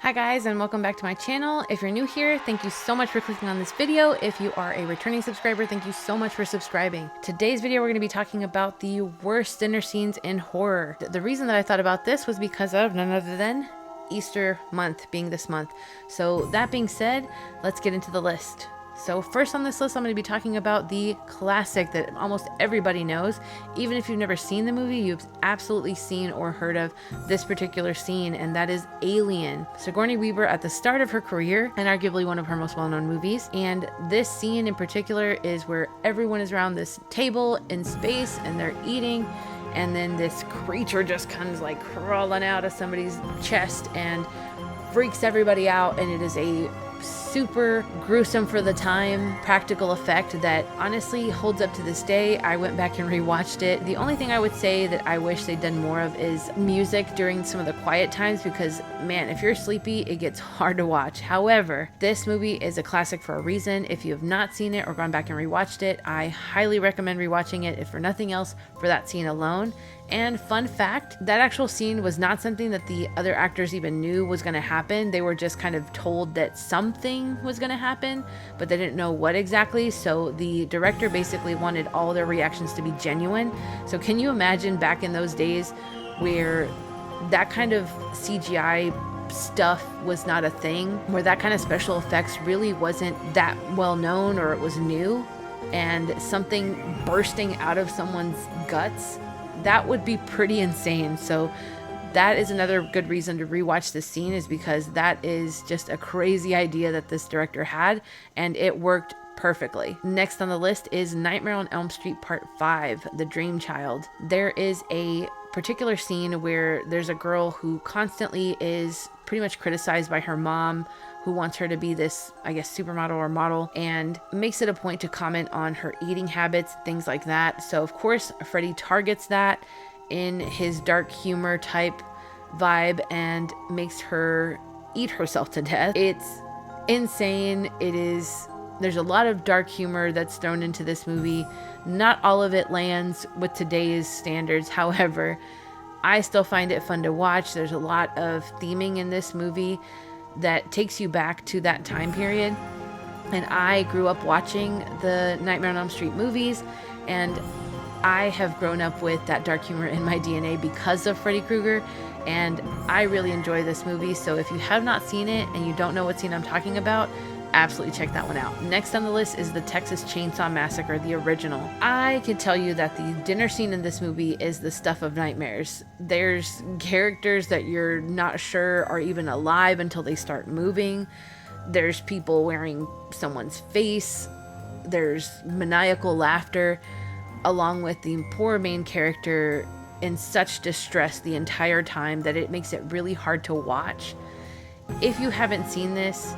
Hi guys, and welcome back to my channel. If you're new here, thank you so much for clicking on this video. If you are a returning subscriber, thank you so much for subscribing. Today's video, we're going to be talking about the worst dinner scenes in horror. The reason that I thought about this was because of none other than Easter month being this month. So that being said, let's get into the list. So first on this list, I'm going to be talking about the classic that almost everybody knows. Even if you've never seen the movie, you've absolutely seen or heard of this particular scene, and that is Alien. Sigourney Weaver at the start of her career, and arguably one of her most well-known movies. And this scene in particular is where everyone is around this table in space and they're eating, and then this creature just comes like crawling out of somebody's chest and freaks everybody out, and it is a super gruesome for the time practical effect that honestly holds up to this day. I went back and rewatched it. The only thing I would say that I wish they'd done more of is music during some of the quiet times, because man, if you're sleepy, it gets hard to watch. However, this movie is a classic for a reason. If you have not seen it or gone back and rewatched it, I highly recommend rewatching it, if for nothing else, for that scene alone. And fun fact, that actual scene was not something that the other actors even knew was going to happen. They were just kind of told that something was going to happen, but they didn't know what exactly. So the director basically wanted all their reactions to be genuine. So can you imagine back in those days where that kind of CGI stuff was not a thing, where that kind of special effects really wasn't that well known, or it was new, and something bursting out of someone's guts? That would be pretty insane. So that is another good reason to rewatch this scene, is because that is just a crazy idea that this director had, and it worked perfectly. Next on the list is Nightmare on Elm Street Part 5, The Dream Child. There is a particular scene where there's a girl who constantly is pretty much criticized by her mom, who wants her to be this, I guess, supermodel or model, and makes it a point to comment on her eating habits, things like that. So of course, Freddy targets that in his dark humor type vibe and makes her eat herself to death. It's insane. There's a lot of dark humor that's thrown into this movie. Not all of it lands with today's standards. However, I still find it fun to watch. There's a lot of theming in this movie that takes you back to that time period. And I grew up watching the Nightmare on Elm Street movies, and I have grown up with that dark humor in my DNA because of Freddy Krueger, and I really enjoy this movie. So if you have not seen it and you don't know what scene I'm talking about, absolutely check that one out. Next on the list is the Texas Chainsaw Massacre, the original. I can tell you that the dinner scene in this movie is the stuff of nightmares. There's characters that you're not sure are even alive until they start moving. There's people wearing someone's face. There's maniacal laughter, along with the poor main character in such distress the entire time that it makes it really hard to watch. If you haven't seen this,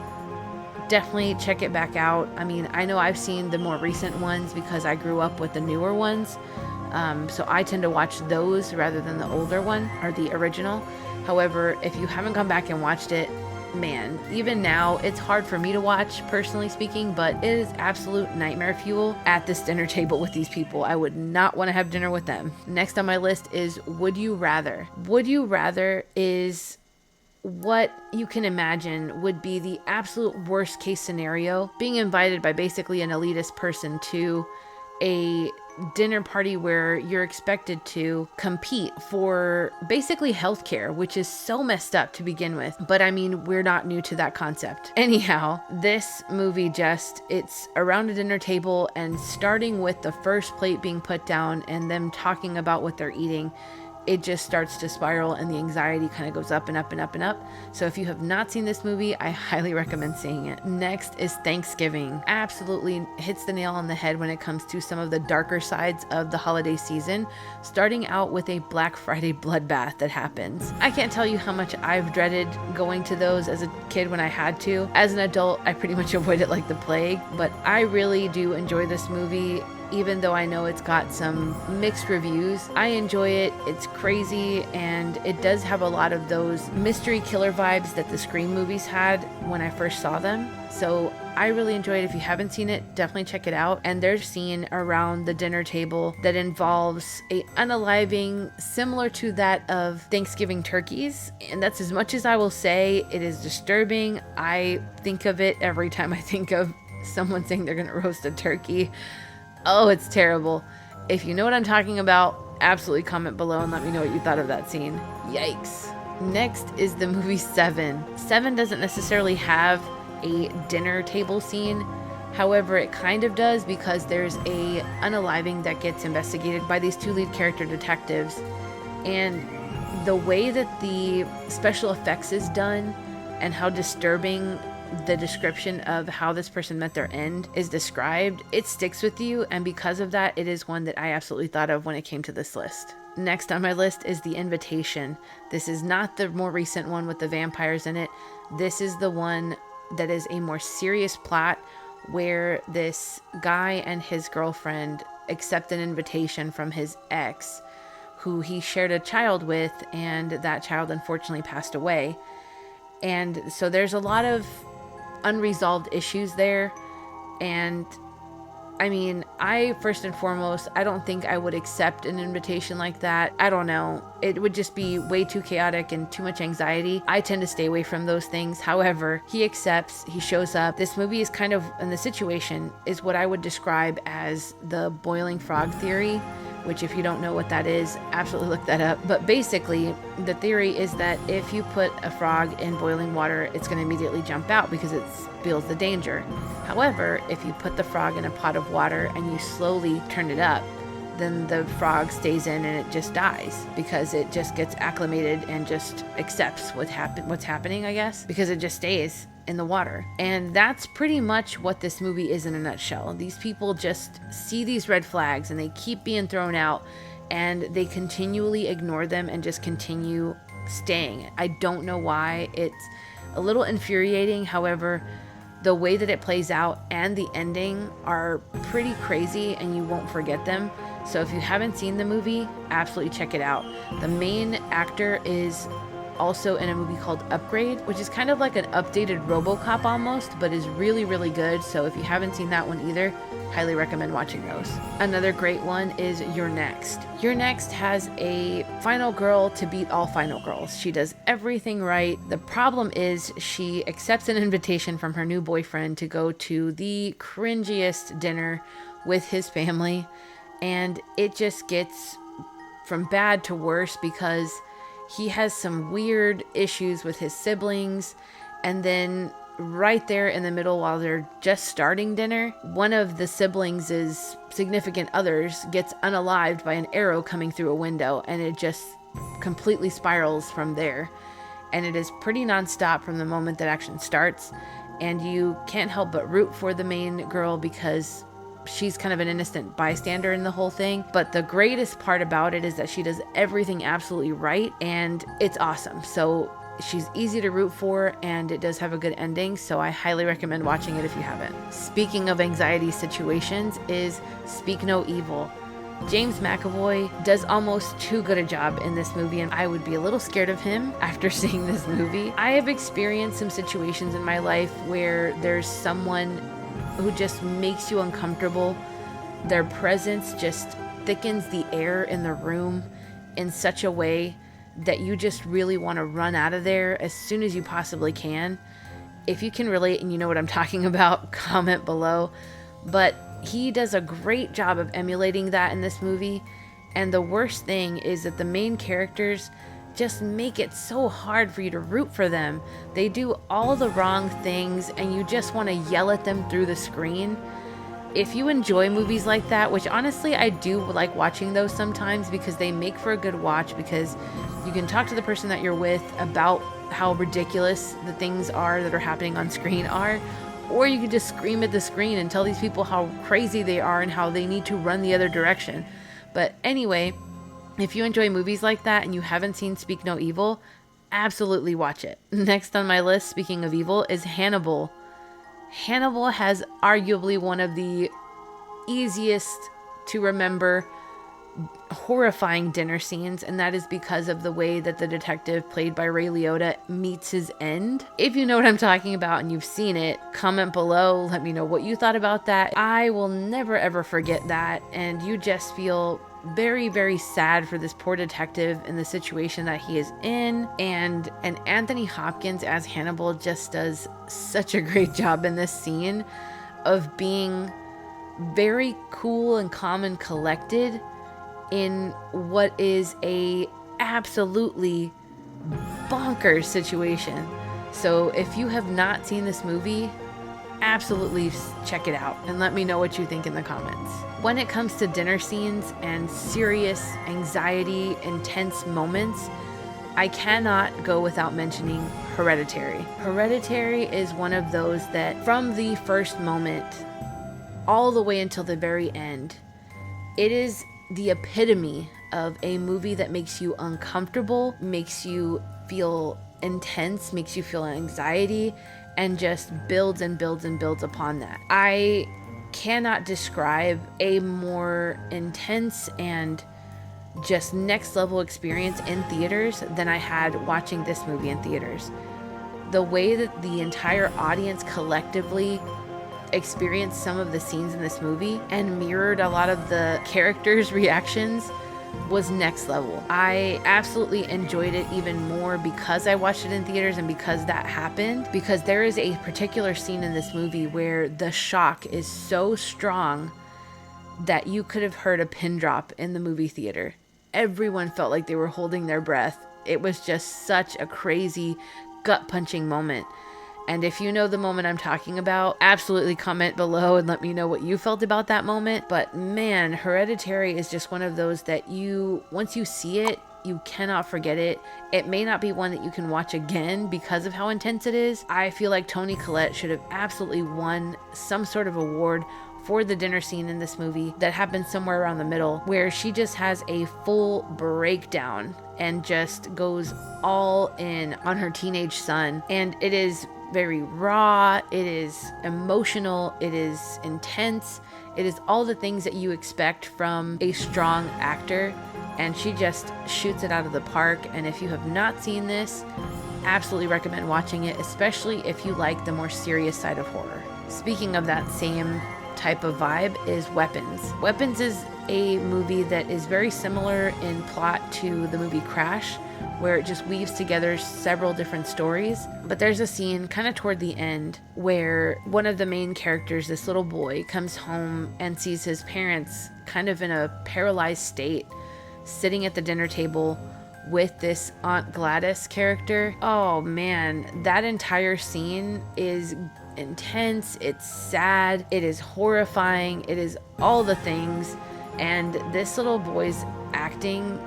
definitely check it back out. I mean, I know I've seen the more recent ones because I grew up with the newer ones. So I tend to watch those rather than the older one, or the original. However, if you haven't gone back and watched it, man, even now, it's hard for me to watch, personally speaking, but it is absolute nightmare fuel at this dinner table with these people. I would not want to have dinner with them. Next on my list is Would You Rather. Would You Rather is what you can imagine would be the absolute worst case scenario, being invited by basically an elitist person to a dinner party where you're expected to compete for basically healthcare, which is so messed up to begin with. But I mean, we're not new to that concept. Anyhow, this movie it's around a dinner table, and starting with the first plate being put down and them talking about what they're eating, it just starts to spiral, and the anxiety kind of goes up and up and up and up. So if you have not seen this movie, I highly recommend seeing it. Next is Thanksgiving. Absolutely hits the nail on the head when it comes to some of the darker sides of the holiday season, starting out with a Black Friday bloodbath that happens. I can't tell you how much I've dreaded going to those as a kid when I had to. As an adult, I pretty much avoid it like the plague, but I really do enjoy this movie. even though I know it's got some mixed reviews. I enjoy it. It's crazy, and it does have a lot of those mystery killer vibes that the Scream movies had when I first saw them. So I really enjoy it. If you haven't seen it, definitely check it out. And there's a scene around the dinner table that involves a unaliving similar to that of Thanksgiving turkeys. And that's as much as I will say. It is disturbing. I think of it every time I think of someone saying they're gonna roast a turkey. Oh, it's terrible. If you know what I'm talking about, absolutely comment below and let me know what you thought of that scene. Yikes. Next is the movie Seven. Seven doesn't necessarily have a dinner table scene. However, it kind of does, because there's a unaliving that gets investigated by these two lead character detectives. And the way that the special effects is done and how disturbing the description of how this person met their end is described, it sticks with you. And because of that, it is one that I absolutely thought of when it came to this list. Next on my list is The Invitation. This is not the more recent one with the vampires in it. This is the one that is a more serious plot, where this guy and his girlfriend accept an invitation from his ex, who he shared a child with, and that child unfortunately passed away. And so there's a lot of unresolved issues there. And I mean, first and foremost, I don't think I would accept an invitation like that. I don't know. It would just be way too chaotic and too much anxiety. I tend to stay away from those things. However, he accepts, he shows up. This movie is kind of, and the situation is what I would describe as the boiling frog theory, which if you don't know what that is, absolutely look that up. But basically, the theory is that if you put a frog in boiling water, it's going to immediately jump out because it feels the danger. However, if you put the frog in a pot of water and you slowly turn it up, then the frog stays in and it just dies, because it just gets acclimated and just accepts what's happening, I guess, because it just stays in the water. And that's pretty much what this movie is in a nutshell. These people just see these red flags and they keep being thrown out, and they continually ignore them and just continue staying. I don't know why. It's a little infuriating. However, the way that it plays out and the ending are pretty crazy, and you won't forget them. So if you haven't seen the movie, absolutely check it out. The main actor is also in a movie called Upgrade, which is kind of like an updated RoboCop almost, but is really, really good. So if you haven't seen that one either, highly recommend watching those. Another great one is You're Next. You're Next has a final girl to beat all final girls. She does everything right. The problem is she accepts an invitation from her new boyfriend to go to the cringiest dinner with his family, and it just gets from bad to worse because he has some weird issues with his siblings. And then right there in the middle, while they're just starting dinner, one of the siblings' significant others gets unalived by an arrow coming through a window, and it just completely spirals from there. And it is pretty nonstop from the moment that action starts, and you can't help but root for the main girl because she's kind of an innocent bystander in the whole thing. But the greatest part about it is that she does everything absolutely right, and it's awesome. So she's easy to root for, and it does have a good ending. So I highly recommend watching it if you haven't. Speaking of anxiety situations is Speak No Evil. James McAvoy does almost too good a job in this movie, and I would be a little scared of him after seeing this movie. I have experienced some situations in my life where there's someone who just makes you uncomfortable. Their presence just thickens the air in the room in such a way that you just really want to run out of there as soon as you possibly can. If you can relate and you know what I'm talking about, comment below. But he does a great job of emulating that in this movie. And the worst thing is that the main characters just make it so hard for you to root for them. They do all the wrong things and you just want to yell at them through the screen. If you enjoy movies like that, which honestly I do like watching those sometimes because they make for a good watch, because you can talk to the person that you're with about how ridiculous the things are that are happening on screen are, or you can just scream at the screen and tell these people how crazy they are and how they need to run the other direction. But anyway, if you enjoy movies like that and you haven't seen Speak No Evil, absolutely watch it. Next on my list, speaking of evil, is Hannibal. Hannibal has arguably one of the easiest to remember horrifying dinner scenes, and that is because of the way that the detective played by Ray Liotta meets his end. If you know what I'm talking about and you've seen it, comment below, let me know what you thought about that. I will never ever forget that, and you just feel very, very sad for this poor detective in the situation that he is in. And Anthony Hopkins as Hannibal just does such a great job in this scene of being very cool and calm and collected in what is a absolutely bonkers situation. So if you have not seen this movie, absolutely check it out and let me know what you think in the comments. When it comes to dinner scenes and serious anxiety, intense moments, I cannot go without mentioning Hereditary. Hereditary is one of those that from the first moment all the way until the very end, it is the epitome of a movie that makes you uncomfortable, makes you feel intense, makes you feel anxiety, and just builds and builds and builds upon that. I cannot describe a more intense and just next level experience in theaters than I had watching this movie in theaters. The way that the entire audience collectively experienced some of the scenes in this movie and mirrored a lot of the characters' reactions was next level. I absolutely enjoyed it even more because I watched it in theaters and because that happened, because there is a particular scene in this movie where the shock is so strong that you could have heard a pin drop in the movie theater. Everyone felt like they were holding their breath. It was just such a crazy gut-punching moment. And if you know the moment I'm talking about, absolutely comment below and let me know what you felt about that moment. But man, Hereditary is just one of those that once you see it, you cannot forget it. It may not be one that you can watch again because of how intense it is. I feel like Toni Collette should have absolutely won some sort of award for the dinner scene in this movie that happens somewhere around the middle, where she just has a full breakdown and just goes all in on her teenage son. And it is very raw, it is emotional, it is intense, it is all the things that you expect from a strong actor, and she just shoots it out of the park. And if you have not seen this, absolutely recommend watching it, especially if you like the more serious side of horror. Speaking of that same type of vibe is Weapons. Weapons is a movie that is very similar in plot to the movie Crash, where it just weaves together several different stories. But there's a scene kind of toward the end where one of the main characters, this little boy, comes home and sees his parents kind of in a paralyzed state, sitting at the dinner table with this Aunt Gladys character. Oh man, that entire scene is intense, it's sad, it is horrifying, it is all the things. And this little boy's acting,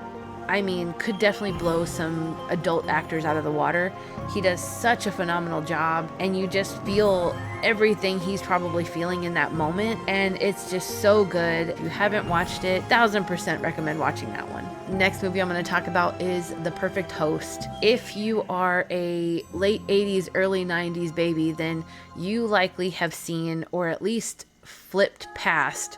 I mean, could definitely blow some adult actors out of the water. He does such a phenomenal job, and you just feel everything he's probably feeling in that moment, and it's just so good. If you haven't watched it, 1000% recommend watching that one. Next movie I'm going to talk about is The Perfect Host. If you are a late 80s, early 90s baby, then you likely have seen, or at least flipped past,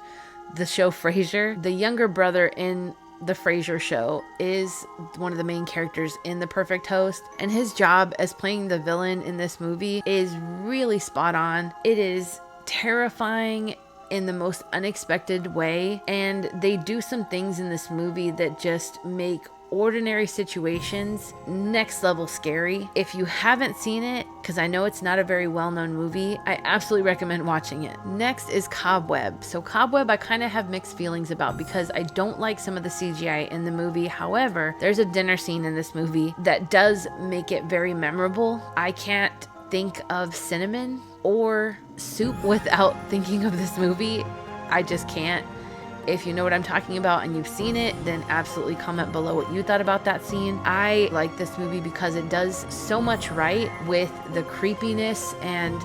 the show Frasier. The younger brother in the Frasier show is one of the main characters in The Perfect Host, and his job as playing the villain in this movie is really spot on. It is terrifying in the most unexpected way, and they do some things in this movie that just make ordinary situations next level scary. If you haven't seen it, because I know it's not a very well-known movie, I absolutely recommend watching it. Next is Cobweb. So Cobweb I kind of have mixed feelings about because I don't like some of the CGI in the movie. However, there's a dinner scene in this movie that does make it very memorable. I can't think of cinnamon or soup without thinking of this movie. I just can't. If you know what I'm talking about and you've seen it, then absolutely comment below what you thought about that scene. I like this movie because it does so much right with the creepiness, and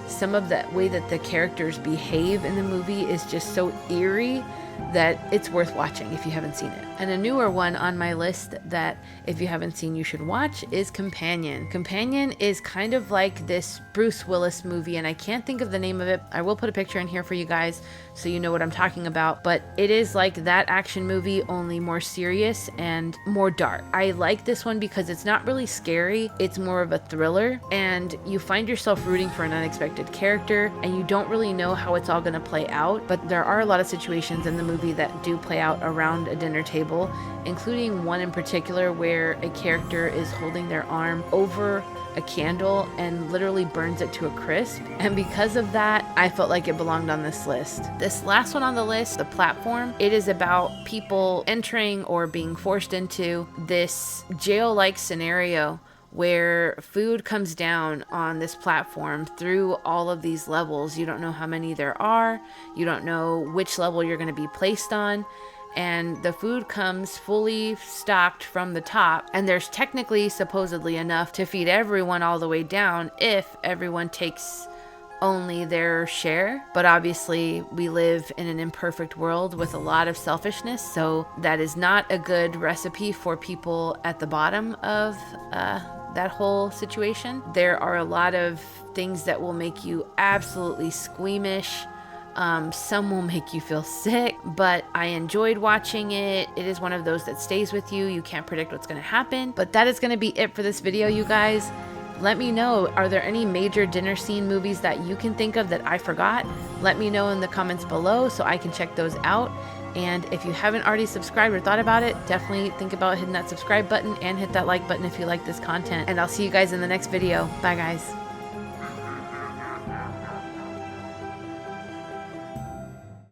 some of the way that the characters behave in the movie is just so eerie that it's worth watching if you haven't seen it. And a newer one on my list that if you haven't seen you should watch is Companion. Companion is kind of like this Bruce Willis movie, and I can't think of the name of it. I will put a picture in here for you guys so you know what I'm talking about, but it is like that action movie, only more serious and more dark. I like this one because it's not really scary, it's more of a thriller, and you find yourself rooting for an unexpected character, and you don't really know how it's all going to play out, but there are a lot of situations in the movie that do play out around a dinner table, including one in particular where a character is holding their arm over a candle and literally burns it to a crisp. And because of that, I felt like it belonged on this list. This last one on the list, The Platform, it is about people entering or being forced into this jail-like scenario where food comes down on this platform through all of these levels. You don't know how many there are. You don't know which level you're going to be placed on. And the food comes fully stocked from the top, and there's technically supposedly enough to feed everyone all the way down if everyone takes only their share. But obviously we live in an imperfect world with a lot of selfishness, so that is not a good recipe for people at the bottom of that whole situation. There are a lot of things that will make you absolutely squeamish. Some will make you feel sick, but I enjoyed watching it. It is one of those that stays with you. You can't predict what's going to happen. But that is going to be it for this video, you guys. Let me know, are there any major dinner scene movies that you can think of that I forgot? Let me know in the comments below so I can check those out. And if you haven't already subscribed or thought about it, definitely think about hitting that subscribe button and hit that like button if you like this content. And I'll see you guys in the next video. Bye, guys.